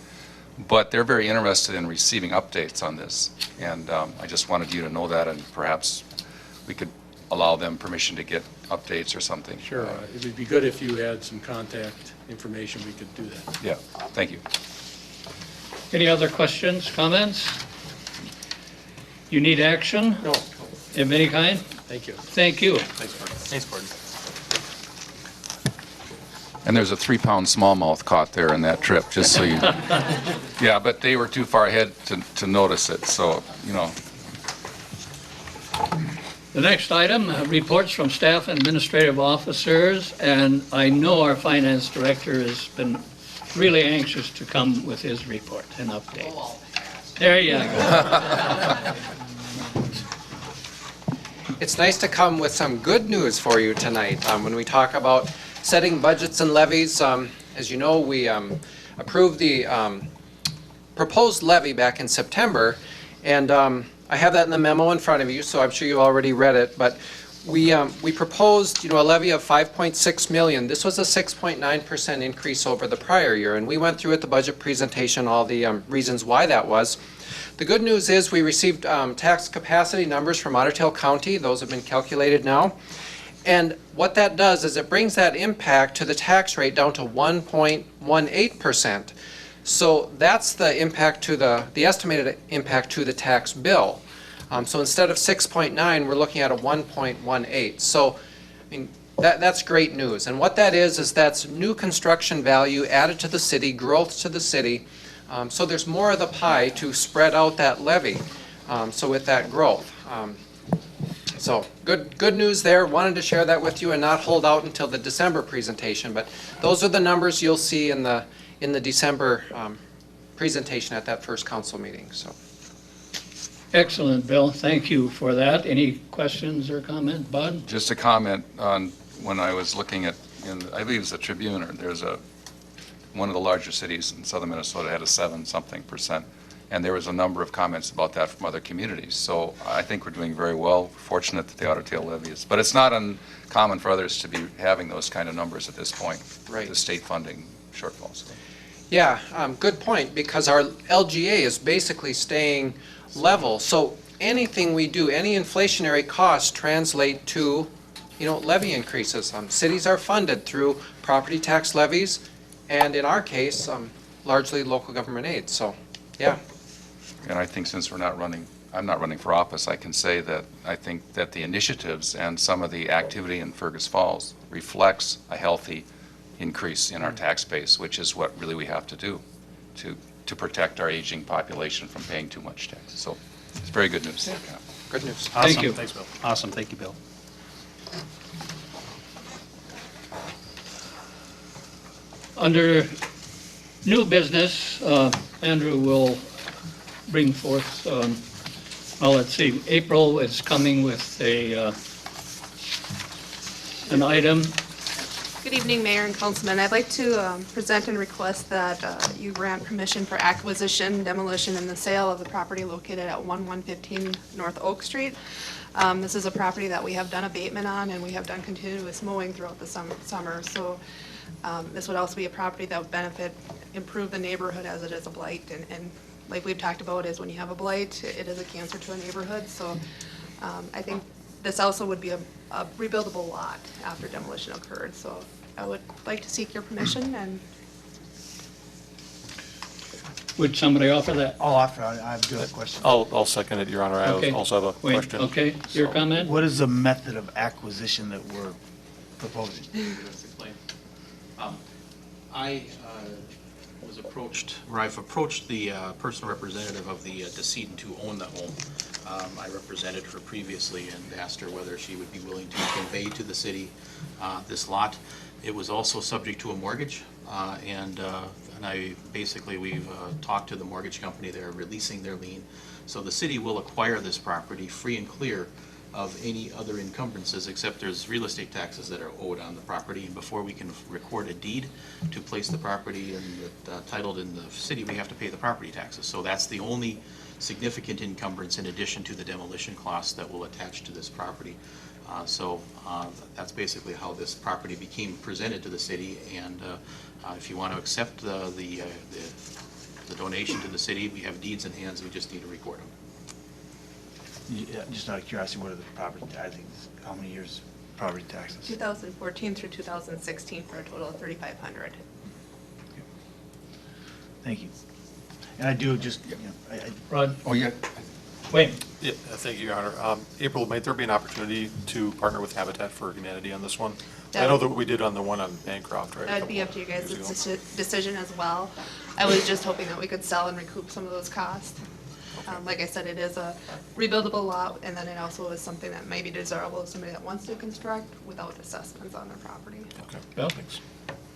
But they're very interested in receiving updates on this. And I just wanted you to know that, and perhaps we could allow them permission to get updates or something. Sure. It would be good if you had some contact information, we could do that. Yeah, thank you. Any other questions, comments? You need action No, of any kind? thank you. Thank you. Thanks, Gordon. And there's a 3-pound smallmouth caught there in that trip, just so you, yeah, but they were too far ahead to notice it, so, you know. The next item, reports from staff and administrative officers, and I know our finance director has been really anxious to come with his report and update. There you go. It's nice to come with some good news for you tonight. When we talk about setting budgets and levies, as you know, we approved the proposed levy back in September, and I have that in the memo in front of you, so I'm sure you already read it, but we proposed, a levy of $5.6 million. This was a 6.9% increase over the prior year, and we went through at the budget presentation all the reasons why that was. The good news is we received tax capacity numbers from Otter Tail County. Those have been calculated now. And what that does is it brings that impact to the tax rate down to 1.18%. So that's the impact to the estimated impact to the tax bill. So instead of 6.9, we're looking at a 1.18. So, I mean, that's great news. And what that is that's new construction value added to the city, growth to the city. So there's more of the pie to spread out that levy. So with that growth. So good news there. Wanted to share that with you and not hold out until the December presentation. But those are the numbers you'll see in the December presentation at that first council meeting. So. Excellent, Bill. Thank you for that. Any questions or comments? Bud? Just a comment on when I was looking at, I believe it's a Tribune, or there's one of the larger cities in southern Minnesota had a 7-something%, and there was a number of comments about that from other communities. So I think we're doing very well. Fortunate that the Otter Tail levy is, but it's not uncommon for others to be having those kind of numbers at this point. Right. The state funding shortfalls. Yeah, good point, because our LGA is basically staying level. So anything we do, any inflationary costs translate to, levy increases. Cities are funded through property tax levies, and in our case, largely local government aid. So, yeah. And I think since I'm not running for office, I can say that I think that the initiatives and some of the activity in Fergus Falls reflects a healthy increase in our tax base, which is what really we have to do to protect our aging population from paying too much tax. So it's very good news. Yeah. Good news. Awesome. Thank you. Thanks, Bill. Awesome. Thank you, Bill. Under new business, Andrew will bring forth, let's see, April is coming with an item. Good evening, Mayor and Councilman. I'd like to present and request that you grant permission for acquisition, demolition, and the sale of the property located at 1115 North Oak Street. This is a property that we have done abatement on, and we have done continuous mowing throughout the summer. So this would also be a property that would benefit, improve the neighborhood as it is a blight. And like we've talked about, is when you have a blight, it is a cancer to a neighborhood. So I think this also would be a rebuildable lot after demolition occurred. So I would like to seek your permission. And would somebody offer that? I'll offer. I do have a question. I'll second it, Your Honor. Okay. I also have a Wait, question. okay, your comment? What is the method of acquisition that we're proposing? I was approached, or I've approached the personal representative of the decedent who owned the home. I represented her previously and asked her whether she would be willing to convey to the city this lot. It was also subject to a mortgage, and we've talked to the mortgage company. They're releasing their lien. So the city will acquire this property free and clear of any other encumbrances, except there's real estate taxes that are owed on the property. And before we can record a deed to place the property titled in the city, we have to pay the property taxes. So that's the only significant encumbrance in addition to the demolition costs that will attach to this property. That's basically how this property became presented to the city. And if you want to accept the donation to the city, we have deeds in hands. We just need to record them. Yeah, just out of curiosity, what are the property taxes? How many years property taxes? 2014 through 2016 for a total of $3,500. Thank you. And I do just, Rod? Oh, yeah. Wait. Yeah, thank you, Your Honor. April, might there be an opportunity to partner with Habitat for Humanity on this one? I know that we did on the one on Bancroft, right? That'd be up to you guys' decision as well. I was just hoping that we could sell and recoup some of those costs. Like I said, it is a rebuildable lot, and then it also is something that might be desirable to somebody that wants to construct without assessments on their property. Okay. Bill? Thanks.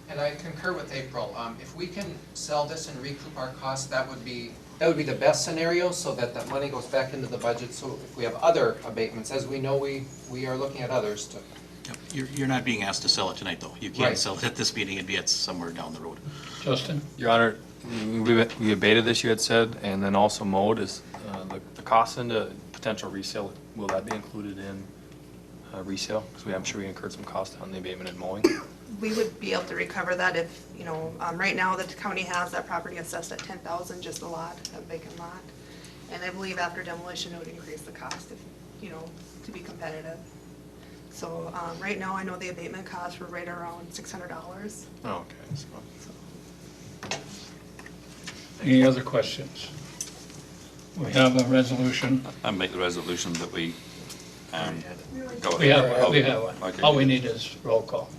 And I concur with April. If we can sell this and recoup our costs, that would be the best scenario, so that that money goes back into the budget. So if we have other abatements, as we know, we are looking at others to. You're not being asked to sell it tonight, though. You Right. can't sell it at this meeting, it'd be at somewhere down the road. Justin? Your Honor, we abated this, you had said, and then also mowed is, the cost into potential resale, will that be included in resale? Because I'm sure we incurred some cost on the abatement and mowing. We would be able to recover that if, right now the county has that property assessed at $10,000, just a lot, a vacant lot. And I believe after demolition, it would increase the cost if, to be competitive. So, right now, I know the abatement costs were right around $600. Oh, okay. Any other questions? We have a resolution. I make the resolution that we go We have ahead. one, we have one. Okay, All we good. need is roll call.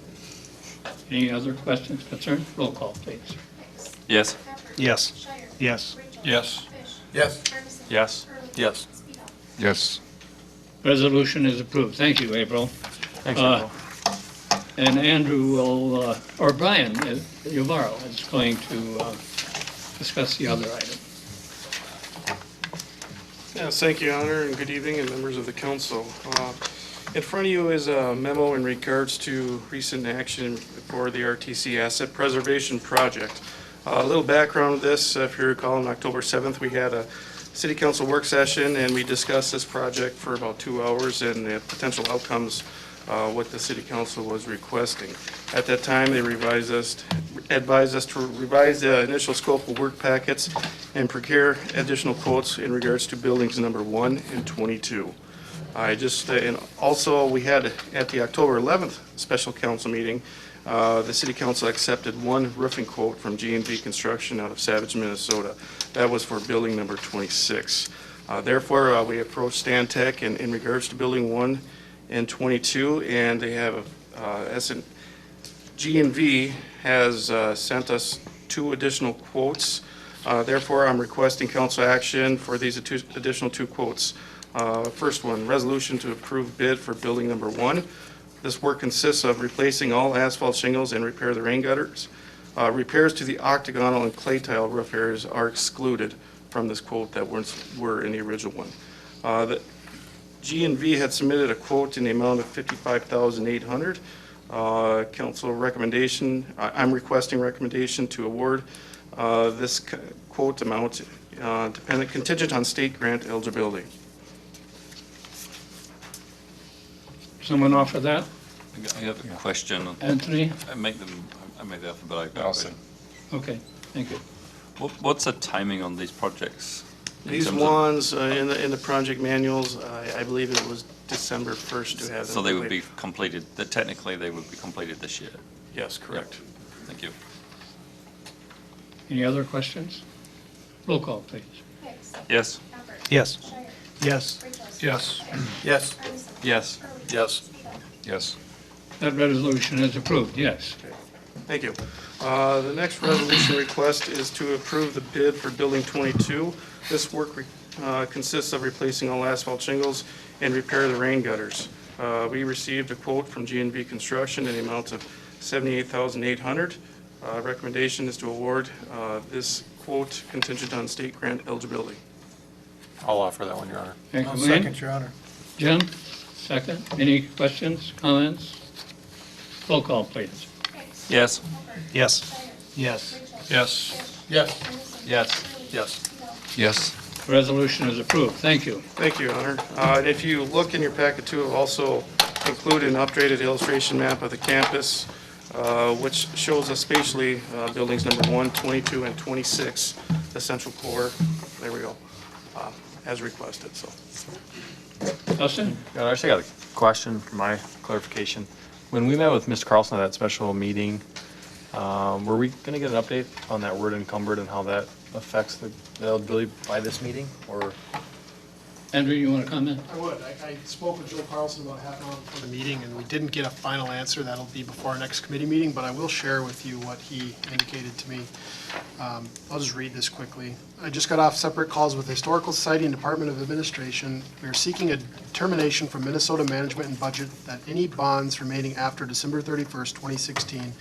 Any other questions, concerns? Roll call, please. Yes. Yes. Yes. Yes. Yes. Yes. Yes. Yes. Resolution is approved. Thank you, April. Thanks, April. And Andrew will, or Brian Yubaro is going to discuss the other item. Yes, thank you, Honor, and good evening, and members of the council. In front of you is a memo in regards to recent action for the RTC Asset Preservation Project. A little background of this, if you recall, on October 7th, we had a city council work session, and we discussed this project for about 2 hours and the potential outcomes, what the city council was requesting. At that time, they advised us to revise the initial scope of work packets and procure additional quotes in regards to buildings number 1 and 22. And also, we had, at the October 11th special council meeting, the city council accepted one roofing quote from G&V Construction out of Savage, Minnesota. That was for building number 26. Therefore, we approached Stantec in regards to building 1 and 22, and they have, G&V has sent us 2 additional quotes. Therefore, I'm requesting council action for these additional 2 quotes. First one, resolution to approve bid for building number 1. This work consists of replacing all asphalt shingles and repair the rain gutters. Repairs to the octagonal and clay tile roof areas are excluded from this quote that were in the original one. The G&V had submitted a quote in the amount of $55,800. Council recommendation, I'm requesting recommendation to award this quote amount contingent on state grant eligibility. Someone offer that? I have a question. Anthony? I make the offer, but I'll say. Okay, thank you. What's the timing on these projects? In These terms of- ones, in the project manuals, I believe it was December 1st to have them. So they would be completed. completed, technically they would be completed this year? Yes, correct. Thank you. Any other questions? Roll call, please. Yes. Yes. Yes. Yes. Yes. Yes. Yes. Yes. That resolution is approved, yes. Thank you. The next resolution request is to approve the bid for Building 22. This work consists of replacing all asphalt shingles and repair the rain gutters. We received a quote from G&V Construction in the amount of $78,800. Recommendation is to award this quote contingent on state grant eligibility. I'll offer that one, Your Honor. Thank you, I'll Wayne. second, Your Honor. Jim, second. Any questions, comments? Roll call, please. Yes. Yes. Yes. Yes. Yes. Yes. Yes. Yes. Resolution is approved. Thank you. Thank you, Your Honor. And if you look in your packet too, I've also included an updated illustration map of the campus, which shows us spatially buildings number 1, 22, and 26, the central core. There we go, as requested, so. Dustin? Yeah, I actually got a question for my clarification. When we met with Mr. Carlson at that special meeting, were we going to get an update on that word encumbered and how that affects the eligibility by this meeting, or? Andrew, you want to comment? I would. I spoke with Joe Carlson about half an hour before the meeting, and we didn't get a final answer. That'll be before our next committee meeting, but I will share with you what he indicated to me. I'll just read this quickly. I just got off separate calls with the Historical Society and Department of Administration. We are seeking a determination from Minnesota Management and Budget that any bonds remaining after December 31st, 2016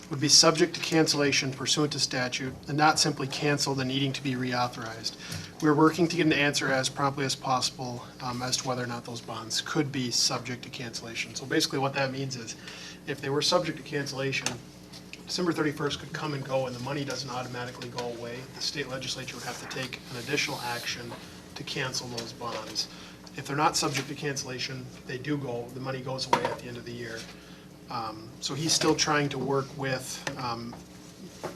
would be subject to cancellation pursuant to statute and not simply canceled and needing to be reauthorized. We're working to get an answer as promptly as possible as to whether or not those bonds could be subject to cancellation. So basically what that means is if they were subject to cancellation, December 31st could come and go and the money doesn't automatically go away. The state legislature would have to take an additional action to cancel those bonds. If they're not subject to cancellation, they do go, the money goes away at the end of the year. So he's still trying to work with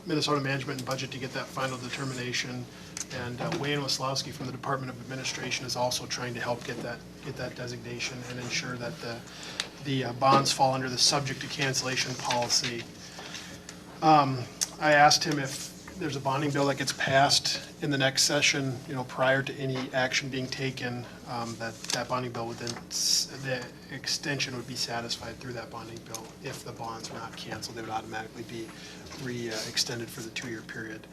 Minnesota Management and Budget to get that final determination. And Wayne Waslowski from the Department of Administration is also trying to help get that designation and ensure that the bonds fall under the subject to cancellation policy. I asked him if there's a bonding bill that gets passed in the next session, prior to any action being taken, that bonding bill would then, the extension would be satisfied through that bonding bill. If the bonds were not canceled, they would automatically be extended for the 2-year period.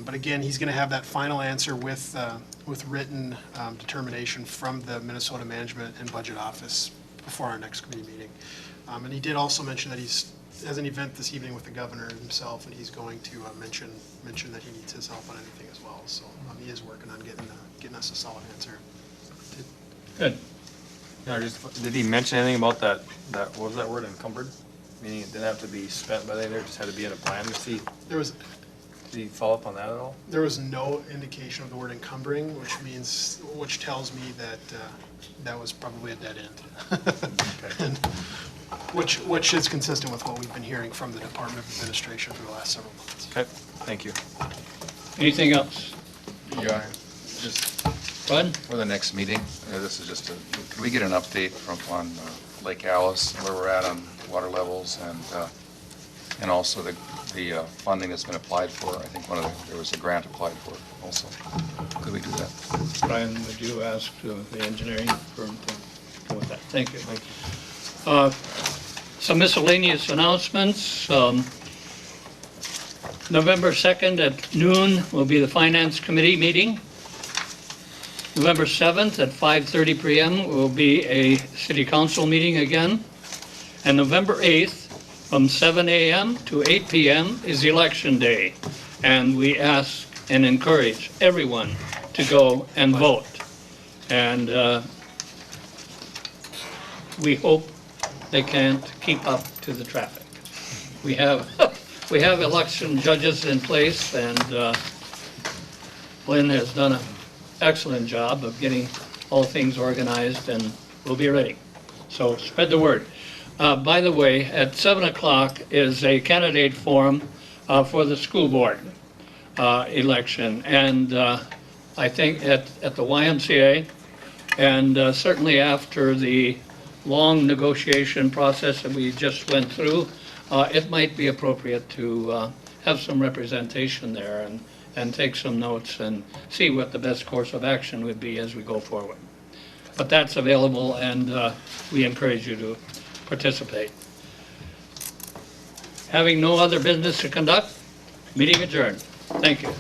But again, he's going to have that final answer with written determination from the Minnesota Management and Budget Office before our next committee meeting. And he did also mention that he has an event this evening with the governor himself, and he's going to mention that he needs his help on anything as well. So he is working on getting us a solid answer. Good. Did he mention anything about that, what was that word, encumbered? Meaning it didn't have to be spent by the end, it just had to be in a plan to see? Did he follow up on that at all? There was no indication of the word encumbering, which tells me that that was probably a dead end. And which is consistent with what we've been hearing from the Department of Administration for the last several months. Okay, thank you. Anything else? Yeah, just Bud? for the next meeting, this is just can we get an update on Lake Alice, where we're at on water levels and also the funding that's been applied for? I think there was a grant applied for also. Could we do that? Brian, would you ask the engineering firm to go with that? Thank you. Thank you. Some miscellaneous announcements. November 2nd at noon will be the Finance Committee meeting. November 7th at 5:30 p.m. will be a City Council meeting again. And November 8th from 7 a.m. to 8 p.m. is Election Day. And we ask and encourage everyone to go and vote. And we hope they can't keep up to the traffic. We have election judges in place, and Lynn has done an excellent job of getting all things organized, and we'll be ready. So spread the word. By the way, at 7 o'clock is a candidate forum for the school board election, and I think at the YMCA, and certainly after the long negotiation process that we just went through, it might be appropriate to have some representation there and take some notes and see what the best course of action would be as we go forward. But that's available, and we encourage you to participate. Having no other business to conduct, meeting adjourned. Thank you.